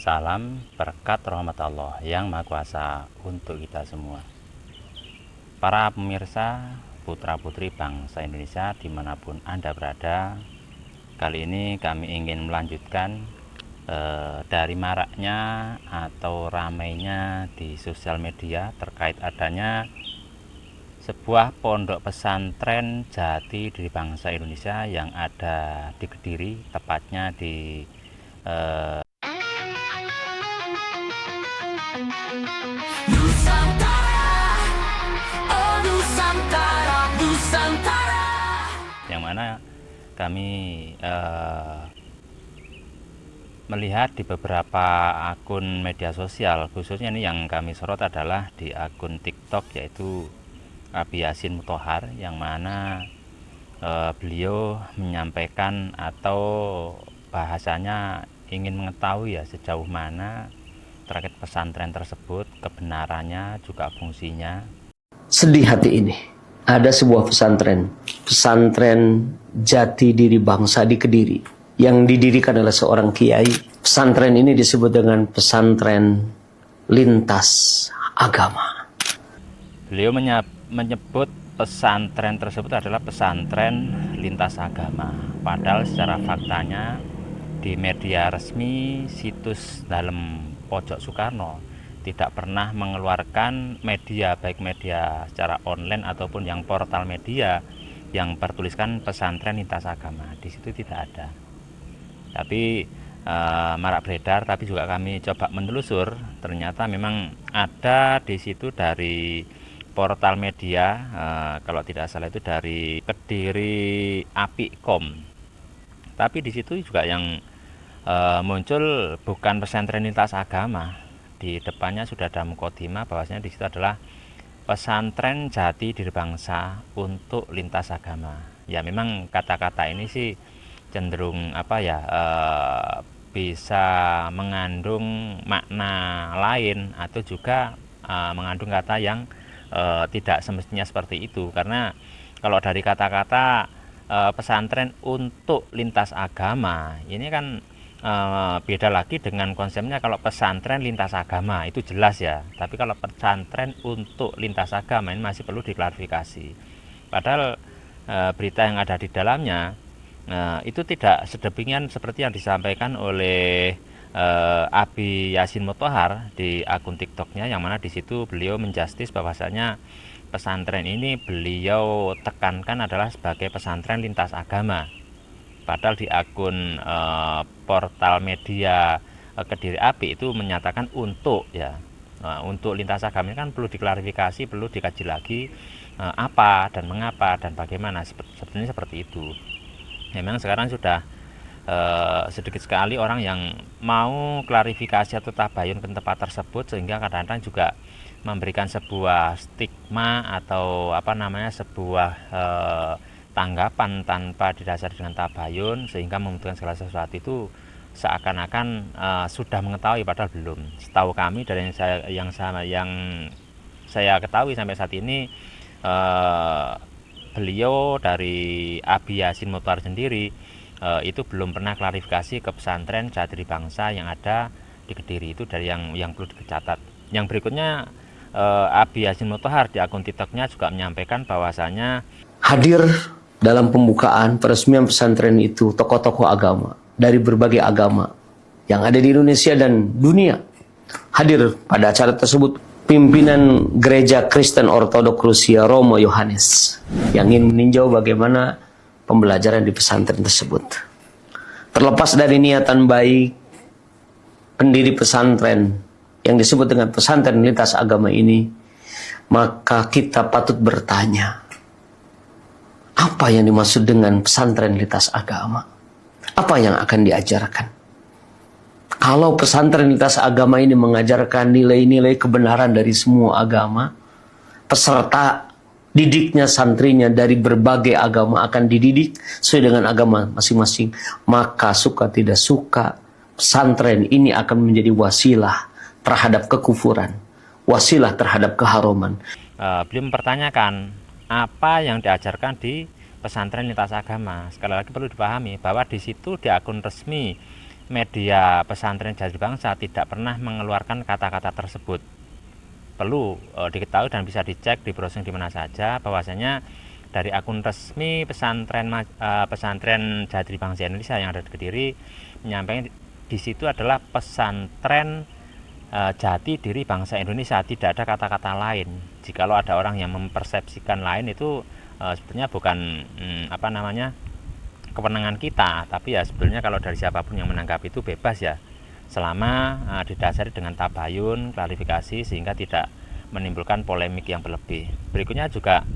Salam berkat rahmat Allah yang Maha Kuasa untuk kita semua. Para pemirsa, putra-putri bangsa Indonesia dimanapun Anda berada, kali ini kami ingin melanjutkan dari maraknya atau ramainya di sosial media terkait adanya sebuah pondok pesantren jati diri bangsa Indonesia yang ada di Kediri, tepatnya di yang mana kami melihat di beberapa akun media sosial, khususnya ini yang kami sorot adalah di akun TikTok, yaitu Abi Yasin Muthohar, yang mana beliau menyampaikan atau bahasanya ingin mengetahui ya sejauh mana terkait pesantren tersebut, kebenarannya juga fungsinya. Sedih hati ini, ada sebuah pesantren jati diri bangsa di Kediri yang didirikan oleh seorang kiai. Pesantren ini disebut dengan pesantren lintas agama. Beliau menyebut pesantren tersebut adalah pesantren lintas agama, padahal secara faktanya di media resmi situs Dalem Pojok Soekarno tidak pernah mengeluarkan media, baik media secara online ataupun yang portal media yang bertuliskan pesantren lintas agama. Di situ tidak ada. Tapi marak beredar, tapi juga kami coba menelusur, ternyata memang ada di situ dari portal media, kalau tidak salah itu dari Kediri Apikom. Tapi di situ juga yang muncul bukan pesantren lintas agama. Di depannya sudah ada mukadimah bahwasanya di situ adalah pesantren jati diri bangsa untuk lintas agama. Ya memang kata-kata ini sih cenderung bisa mengandung makna lain atau juga mengandung kata yang tidak semestinya seperti itu, karena kalau dari kata-kata pesantren untuk lintas agama ini kan beda lagi dengan konsepnya. Kalau pesantren lintas agama itu jelas ya, tapi kalau pesantren untuk lintas agama ini masih perlu diklarifikasi. Padahal berita yang ada di dalamnya itu tidak sedemikian seperti yang disampaikan oleh Abi Yasin Muthohar di akun TikToknya, yang mana di situ beliau menjustis bahwasanya pesantren ini beliau tekankan adalah sebagai pesantren lintas agama. Padahal di akun portal media Kediri Api itu menyatakan untuk ya, untuk lintas agama ini kan perlu diklarifikasi, perlu dikaji lagi apa dan mengapa dan bagaimana, sebenarnya seperti itu. Memang sekarang sudah sedikit sekali orang yang mau klarifikasi atau tabayun ke tempat tersebut, sehingga kadang-kadang juga memberikan sebuah stigma atau sebuah tanggapan tanpa didasari dengan tabayun, sehingga membutuhkan segala sesuatu itu seakan-akan sudah mengetahui, padahal belum. Setahu kami dari yang saya ketahui sampai saat ini, beliau dari Abi Yasin Muthohar sendiri itu belum pernah klarifikasi ke pesantren jati diri bangsa yang ada di Kediri. Itu dari yang perlu dicatat. Yang berikutnya, Abi Yasin Muthohar di akun TikToknya juga menyampaikan bahwasanya Hadir dalam pembukaan peresmian pesantren itu tokoh-tokoh agama dari berbagai agama yang ada di Indonesia dan dunia. Hadir pada acara tersebut pimpinan Gereja Kristen Ortodok Rusia Romo Yohanes yang ingin meninjau bagaimana pembelajaran di pesantren tersebut. Terlepas dari niatan baik pendiri pesantren yang disebut dengan pesantren lintas agama ini, maka kita patut bertanya, apa yang dimaksud dengan pesantren lintas agama? Apa yang akan diajarkan? Kalau pesantren lintas agama ini mengajarkan nilai-nilai kebenaran dari semua agama, peserta didiknya, santrinya dari berbagai agama akan dididik sesuai dengan agama masing-masing, maka suka tidak suka, pesantren ini akan menjadi wasilah terhadap kekufuran, wasilah terhadap keharuman. Beliau mempertanyakan apa yang diajarkan di pesantren lintas agama. Sekali lagi perlu dipahami bahwa di situ di akun resmi media pesantren Jati Bangsa tidak pernah mengeluarkan kata-kata tersebut. Perlu diketahui dan bisa dicek di browsing di mana saja bahwasanya dari akun resmi pesantren Jati Bangsa Indonesia yang ada di Kediri menyampaikan di situ adalah pesantren jati diri bangsa Indonesia, tidak ada kata-kata lain. Jikalau ada orang yang mempersepsikan lain itu sebetulnya bukan kewenangan kita, tapi ya sebetulnya kalau dari siapapun yang menangkap itu bebas ya, selama didasari dengan tabayun, klarifikasi sehingga tidak menimbulkan polemik yang berlebih. Berikutnya juga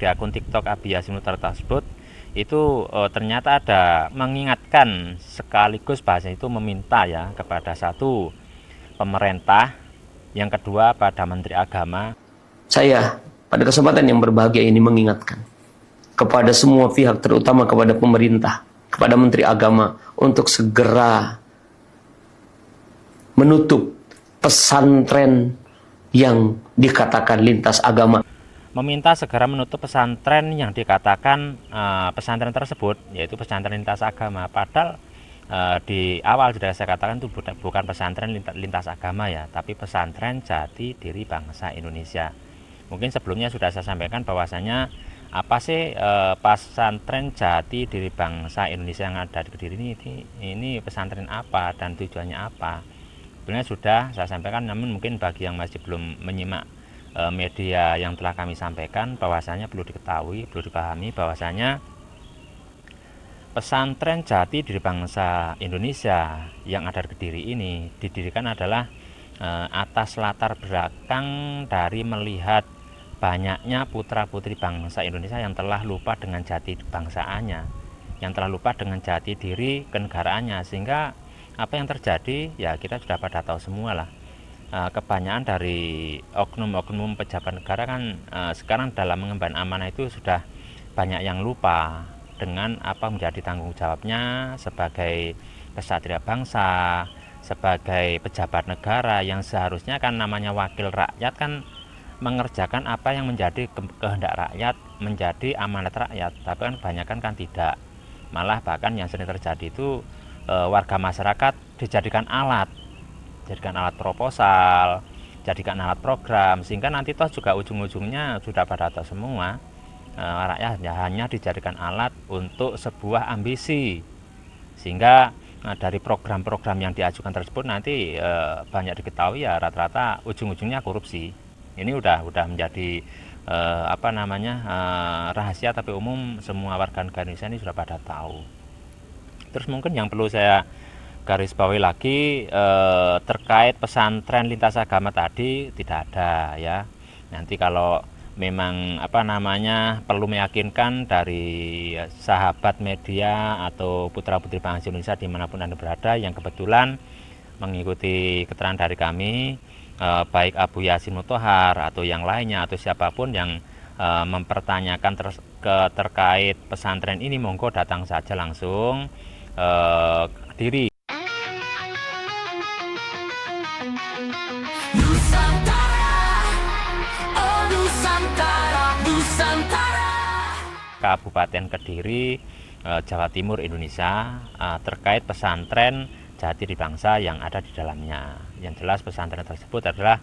di akun TikTok Abi Yasin Nutar tersebut itu ternyata ada mengingatkan sekaligus bahasa itu meminta ya kepada satu pemerintah, yang kedua pada Menteri Agama. Saya pada kesempatan yang berbahagia ini mengingatkan kepada semua pihak, terutama kepada pemerintah, kepada Menteri Agama untuk segera menutup pesantren yang dikatakan lintas agama. Meminta segera menutup pesantren yang dikatakan pesantren tersebut, yaitu pesantren lintas agama. Padahal di awal sudah saya katakan itu bukan pesantren lintas agama ya, tapi pesantren jati diri bangsa Indonesia. Mungkin sebelumnya sudah saya sampaikan bahwasanya apa sih pesantren jati diri bangsa Indonesia yang ada di Kediri ini pesantren apa dan tujuannya apa. Sebenarnya sudah saya sampaikan, namun mungkin bagi yang masih belum menyimak media yang telah kami sampaikan, bahwasanya perlu diketahui, perlu dipahami bahwasanya pesantren jati diri bangsa Indonesia yang ada di Kediri ini didirikan adalah atas latar belakang dari melihat banyaknya putra-putri bangsa Indonesia yang telah lupa dengan jati bangsaannya, yang telah lupa dengan jati diri kenegaraannya, sehingga apa yang terjadi ya kita sudah pada tahu semua lah. Kebanyakan dari oknum-oknum pejabat negara kan sekarang dalam mengemban amanah itu sudah banyak yang lupa dengan apa menjadi tanggung jawabnya sebagai kesatria bangsa, sebagai pejabat negara yang seharusnya kan namanya wakil rakyat kan mengerjakan apa yang menjadi kehendak rakyat, menjadi amanat rakyat. Tapi kan kebanyakan kan tidak, malah bahkan yang sering terjadi itu warga masyarakat dijadikan alat proposal, jadikan alat program, sehingga nanti toh juga ujung-ujungnya sudah pada tahu semua, rakyat hanya dijadikan alat untuk sebuah ambisi, sehingga dari program-program yang diajukan tersebut nanti banyak diketahui ya rata-rata ujung-ujungnya korupsi. Ini udah menjadi rahasia tapi umum, semua warga negara Indonesia ini sudah pada tahu. Terus mungkin yang perlu saya garis bawahi lagi terkait pesantren lintas agama tadi tidak ada ya. Nanti kalau memang perlu meyakinkan dari sahabat media atau putra-putri bangsa Indonesia dimanapun Anda berada yang kebetulan mengikuti keterangan dari kami, baik Abu Yasin Mutahar atau yang lainnya atau siapapun yang mempertanyakan terkait pesantren ini, monggo datang saja langsung ke Kediri. Kabupaten Kediri, Jawa Timur, Indonesia, terkait pesantren jati diri bangsa yang ada di dalamnya. Yang jelas pesantren tersebut adalah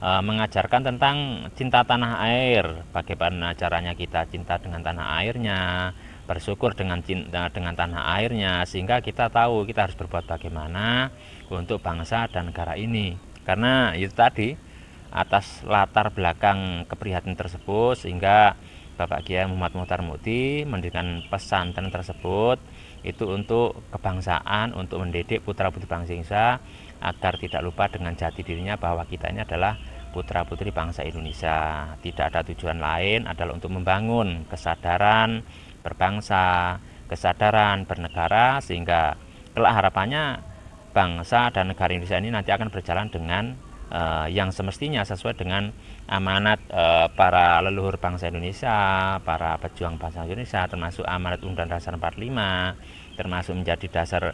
mengajarkan tentang cinta tanah air, bagaimana caranya kita cinta dengan tanah airnya, bersyukur dengan tanah airnya, sehingga kita tahu kita harus berbuat bagaimana untuk bangsa dan negara ini. Karena itu tadi, atas latar belakang keprihatinan tersebut, sehingga Bapak Kiai Muhammad Muhtar Mukti mendirikan pesantren tersebut itu untuk kebangsaan, untuk mendidik putra-putri bangsa Indonesia agar tidak lupa dengan jati dirinya bahwa kita ini adalah putra-putri bangsa Indonesia. Tidak ada tujuan lain, adalah untuk membangun kesadaran berbangsa, kesadaran bernegara, sehingga kelak harapannya bangsa dan negara Indonesia ini nanti akan berjalan dengan yang semestinya sesuai dengan amanat para leluhur bangsa Indonesia, para pejuang bangsa Indonesia, termasuk amanat Undang-Undang Dasar 45, termasuk menjadi dasar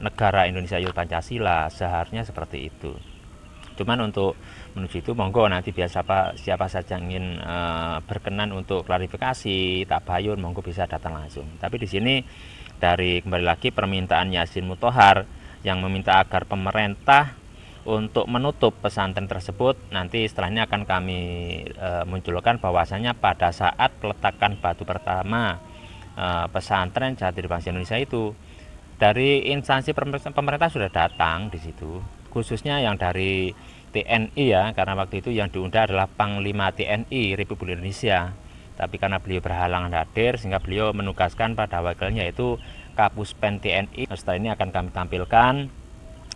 negara Indonesia yaitu Pancasila. Seharusnya seperti itu. Cuman untuk menuju itu monggo nanti siapa saja yang ingin berkenan untuk klarifikasi, tabayun, monggo bisa datang langsung. Tapi di sini kembali lagi permintaan Yasin Muthohar yang meminta agar pemerintah untuk menutup pesantren tersebut, nanti setelahnya akan kami munculkan bahwasanya pada saat peletakan batu pertama pesantren Jati Diri Bangsa Indonesia itu, dari instansi pemerintah sudah datang di situ, khususnya yang dari TNI ya, karena waktu itu yang diundang adalah Panglima TNI Republik Indonesia. Tapi karena beliau berhalangan hadir, sehingga beliau menugaskan pada wakilnya yaitu Kapuspen TNI. Setelah ini akan kami tampilkan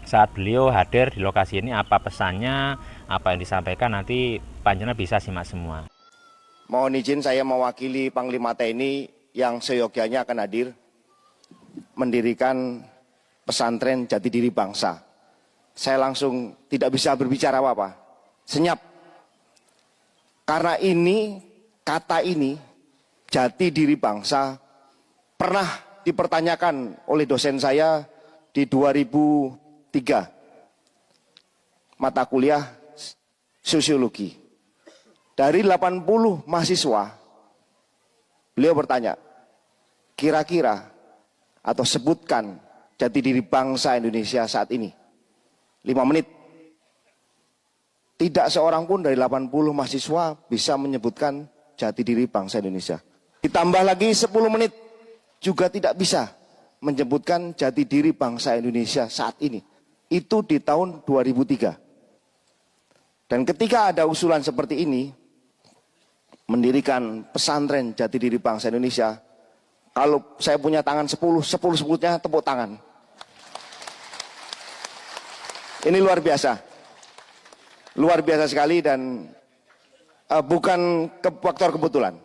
saat beliau hadir di lokasi ini, apa pesannya, apa yang disampaikan, nanti panjenengan bisa simak semua. Mohon izin saya mewakili Panglima TNI yang seyogyanya akan hadir mendirikan pesantren Jati Diri Bangsa. Saya langsung tidak bisa berbicara apa-apa, senyap. Karena kata ini, Jati Diri Bangsa, pernah dipertanyakan oleh dosen saya di 2003, mata kuliah sosiologi. Dari 80 mahasiswa, beliau bertanya, kira-kira atau sebutkan jati diri bangsa Indonesia saat ini. 5 menit. Tidak seorang pun dari 80 mahasiswa bisa menyebutkan jati diri bangsa Indonesia. Ditambah lagi 10 menit, juga tidak bisa menyebutkan jati diri bangsa Indonesia saat ini. Itu di tahun 2003. Dan ketika ada usulan seperti ini, mendirikan pesantren Jati Diri Bangsa Indonesia, kalau saya punya tangan 10 sebutnya tepuk tangan. Ini luar biasa. Luar biasa sekali dan bukan faktor kebetulan.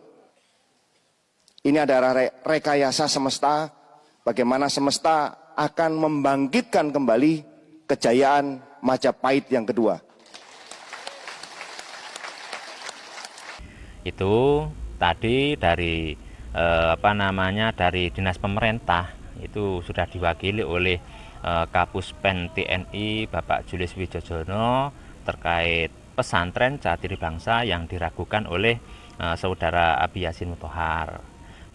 Ini adalah rekayasa semesta, bagaimana semesta akan membangkitkan kembali kejayaan Majapahit yang kedua. Itu tadi dari dari dinas pemerintah itu sudah diwakili oleh Kapuspen TNI Bapak Julius Wijojono terkait pesantren Jati Diri Bangsa yang diragukan oleh saudara Abi Yasin Muthohar.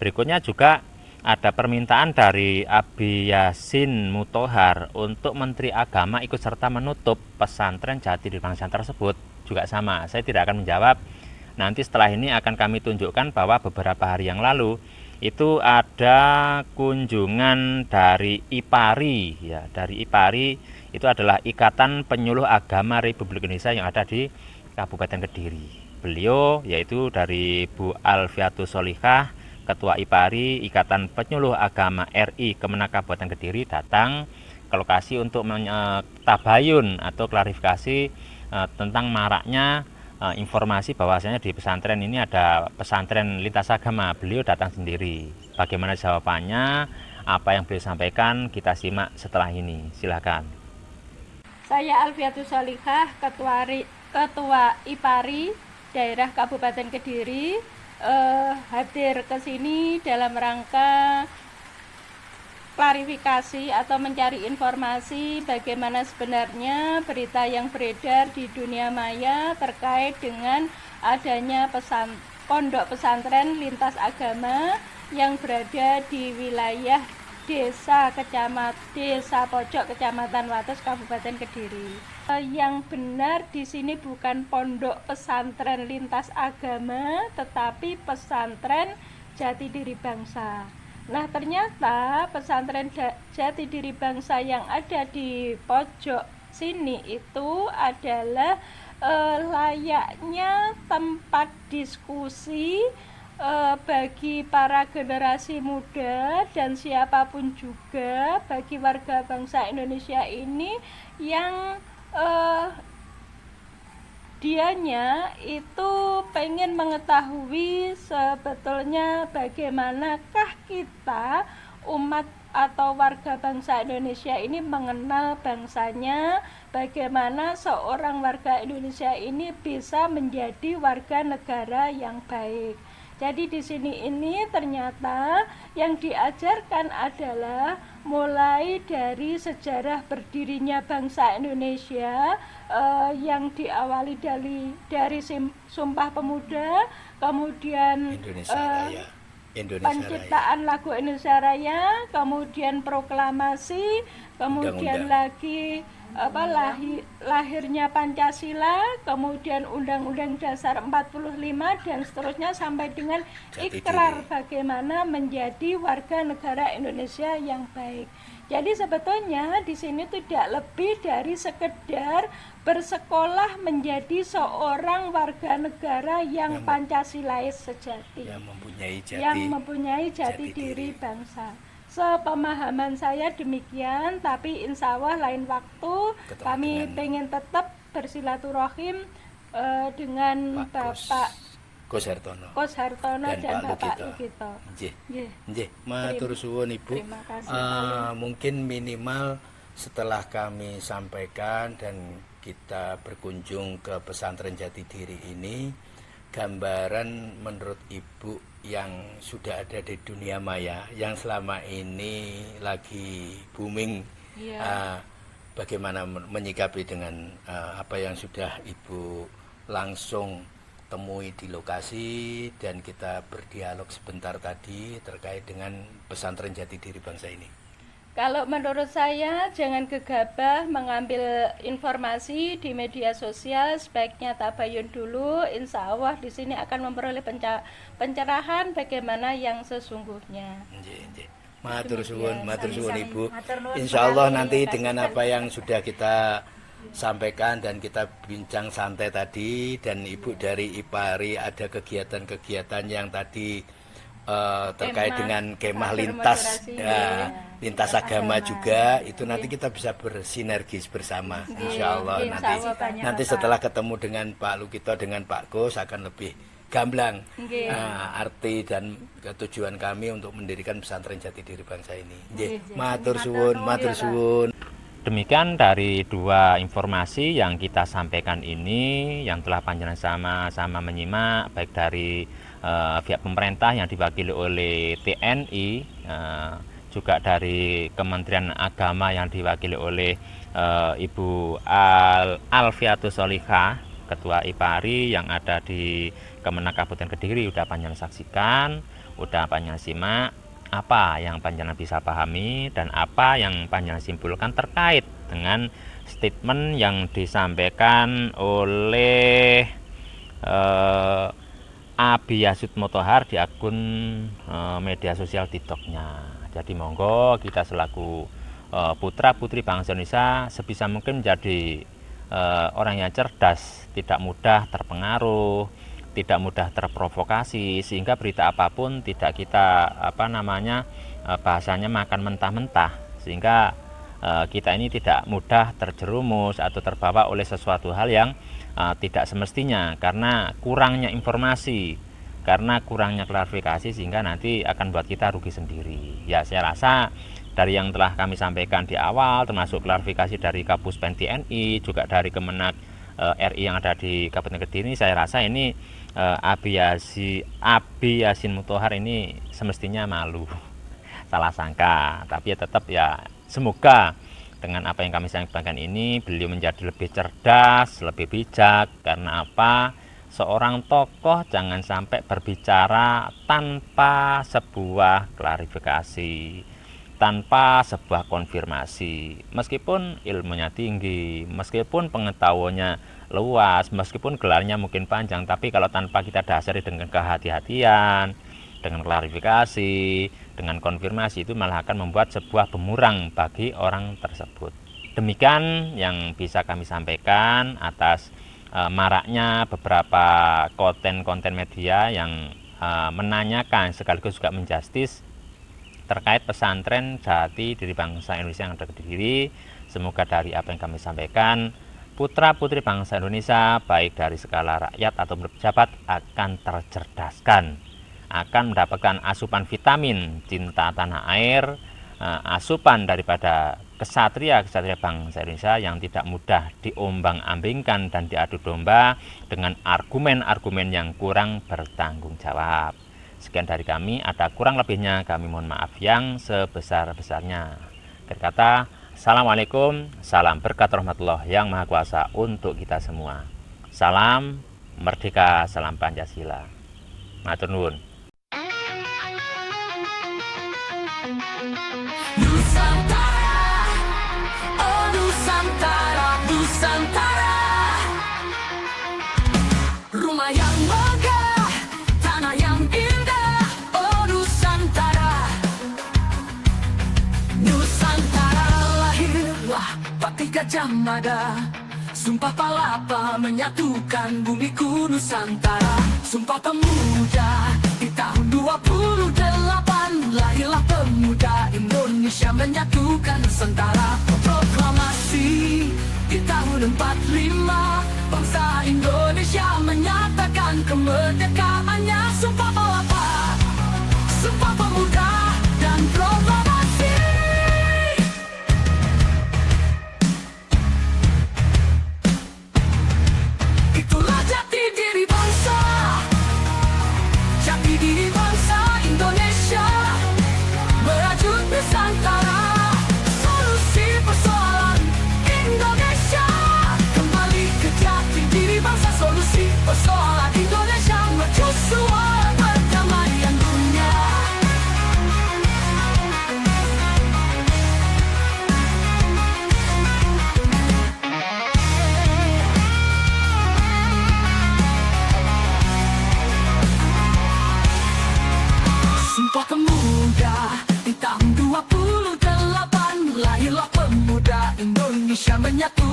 Berikutnya juga ada permintaan dari Abi Yasin Muthohar untuk Menteri Agama ikut serta menutup pesantren Jati Diri Bangsa tersebut. Juga sama, saya tidak akan menjawab. Nanti setelah ini akan kami tunjukkan bahwa beberapa hari yang lalu itu ada kunjungan dari IPARI ya, dari IPARI itu adalah Ikatan Penyuluh Agama Republik Indonesia yang ada di Kabupaten Kediri. Beliau yaitu dari Bu Alfiatus Solihah, Ketua IPARI Ikatan Penyuluh Agama RI Kemenak Kabupaten Kediri, datang ke lokasi untuk tabayun atau klarifikasi tentang maraknya informasi bahwasanya di pesantren ini ada pesantren lintas agama. Beliau datang sendiri. Bagaimana jawabannya, apa yang beliau sampaikan, kita simak setelah ini. Silakan. Saya Alfiatus Solihah, Ketua IPARI Daerah Kabupaten Kediri, hadir ke sini dalam rangka klarifikasi atau mencari informasi bagaimana sebenarnya berita yang beredar di dunia maya terkait dengan adanya pondok pesantren lintas agama yang berada di wilayah Desa Pojok Kecamatan Wates Kabupaten Kediri. Yang benar di sini bukan pondok pesantren lintas agama, tetapi pesantren Jati Diri Bangsa. Nah, ternyata pesantren Jati Diri Bangsa yang ada di pojok sini itu adalah layaknya tempat diskusi bagi para generasi muda dan siapapun juga, bagi warga bangsa Indonesia ini yang dianya itu pengen mengetahui sebetulnya bagaimanakah kita umat atau warga bangsa Indonesia ini mengenal bangsanya, bagaimana seorang warga Indonesia ini bisa menjadi warga negara yang baik. Jadi di sini ini ternyata yang diajarkan adalah mulai dari sejarah berdirinya bangsa Indonesia yang diawali dari Sumpah Pemuda, kemudian penciptaan lagu Indonesia Raya, kemudian proklamasi, kemudian lagi lahirnya Pancasila, kemudian Undang-Undang Dasar 45 dan seterusnya sampai dengan ikrar bagaimana menjadi warga negara Indonesia yang baik. Jadi sebetulnya di sini tidak lebih dari sekedar bersekolah menjadi seorang warga negara yang Pancasilais sejati, yang mempunyai jati diri bangsa. Sepemahaman saya demikian, tapi insya Allah lain waktu kami pengen tetap bersilaturahim dengan Bapak Kos Hartono dan Bapak Lugito. Nggih, matur suwun Ibu. Mungkin minimal setelah kami sampaikan dan kita berkunjung ke pesantren Jati Diri ini, gambaran menurut Ibu yang sudah ada di dunia maya, yang selama ini lagi booming, bagaimana menyikapi dengan apa yang sudah Ibu langsung temui di lokasi dan kita berdialog sebentar tadi terkait dengan pesantren Jati Diri Bangsa ini? Kalau menurut saya jangan gegabah mengambil informasi di media sosial, sebaiknya tabayun dulu. Insya Allah di sini akan memperoleh pencerahan bagaimana yang sesungguhnya. Matur suwun Ibu. Insya Allah nanti dengan apa yang sudah kita sampaikan dan kita bincang santai tadi, dan Ibu dari IPARI ada kegiatan-kegiatan yang tadi terkait dengan kemah lintas agama juga, itu nanti kita bisa bersinergis bersama, insya Allah. Nanti setelah ketemu dengan Pak Lugito, dengan Pak Gus akan lebih gamblang arti dan tujuan kami untuk mendirikan pesantren Jati Diri Bangsa ini. Matur suwun. Demikian dari dua informasi yang kita sampaikan ini, yang telah panjenengan sama-sama menyimak, baik dari pihak pemerintah yang diwakili oleh TNI, juga dari Kementerian Agama yang diwakili oleh Ibu Alfiatus Solihah, Ketua IPARI yang ada di Kemenak Kabupaten Kediri. Udah panjenengan saksikan, udah panjenengan simak apa yang panjenengan bisa pahami dan apa yang panjenengan simpulkan terkait dengan statement yang disampaikan oleh Abi Yasud Motohar di akun media sosial TikToknya. Jadi monggo kita selaku putra putri bangsa Indonesia sebisa mungkin menjadi orang yang cerdas, tidak mudah terpengaruh, tidak mudah terprovokasi, sehingga berita apapun tidak kita bahasanya makan mentah-mentah, sehingga kita ini tidak mudah terjerumus atau terbawa oleh sesuatu hal yang tidak semestinya, karena kurangnya informasi, karena kurangnya klarifikasi, sehingga nanti akan buat kita rugi sendiri. Ya, saya rasa dari yang telah kami sampaikan di awal, termasuk klarifikasi dari Kapuspen TNI, juga dari Kemenak RI yang ada di Kabupaten Kediri, saya rasa ini Abi Yasin Motohar ini semestinya malu, salah sangka. Tapi ya tetap ya, semoga dengan apa yang kami sampaikan ini beliau menjadi lebih cerdas, lebih bijak. Karena apa? Seorang tokoh jangan sampai berbicara tanpa sebuah klarifikasi, tanpa sebuah konfirmasi. Meskipun ilmunya tinggi, meskipun pengetahuannya luas, meskipun gelarnya mungkin panjang, tapi kalau tanpa kita dasari dengan kehati-hatian, dengan klarifikasi, dengan konfirmasi, itu malah akan membuat sebuah bumerang bagi orang tersebut. Demikian yang bisa kami sampaikan atas maraknya beberapa konten-konten media yang menanyakan sekaligus juga menjustis terkait pesantren Jati Diri Bangsa Indonesia yang ada di Kediri. Semoga dari apa yang kami sampaikan, putra-putri bangsa Indonesia baik dari skala rakyat atau pejabat akan tercerdaskan, akan mendapatkan asupan vitamin cinta tanah air, asupan daripada kesatria bangsa Indonesia yang tidak mudah diombang-ambingkan dan diadu domba dengan argumen-argumen yang kurang bertanggung jawab. Sekian dari kami, ada kurang lebihnya kami mohon maaf yang sebesar-besarnya. Akhir kata, Assalamualaikum, salam berkat rahmatullah yang Maha Kuasa untuk kita semua. Salam merdeka, salam Pancasila. Matur nuwun. Nusantara, oh Nusantara, Nusantara, rumah yang megah, tanah yang indah, oh Nusantara. Nusantara lahirlah Bati Gajah Mada, Sumpah Palapa menyatukan bumiku Nusantara. Sumpah Pemuda di tahun 28, lahirlah pemuda Indonesia menyatukan Nusantara. Proklamasi di tahun 45, bangsa Indonesia menyatakan kemerdekaannya. Sumpah Palapa, Sumpah Pemuda, dan proklamasi. Itulah jati diri bangsa, jati diri bangsa Indonesia, merajut Nusantara, solusi persoalan Indonesia. Kembali ke jati diri bangsa, solusi persoalan Indonesia, mercusuar perdamaian dunia. Sumpah Pemuda di tahun 28, lahirlah pemuda Indonesia menyatu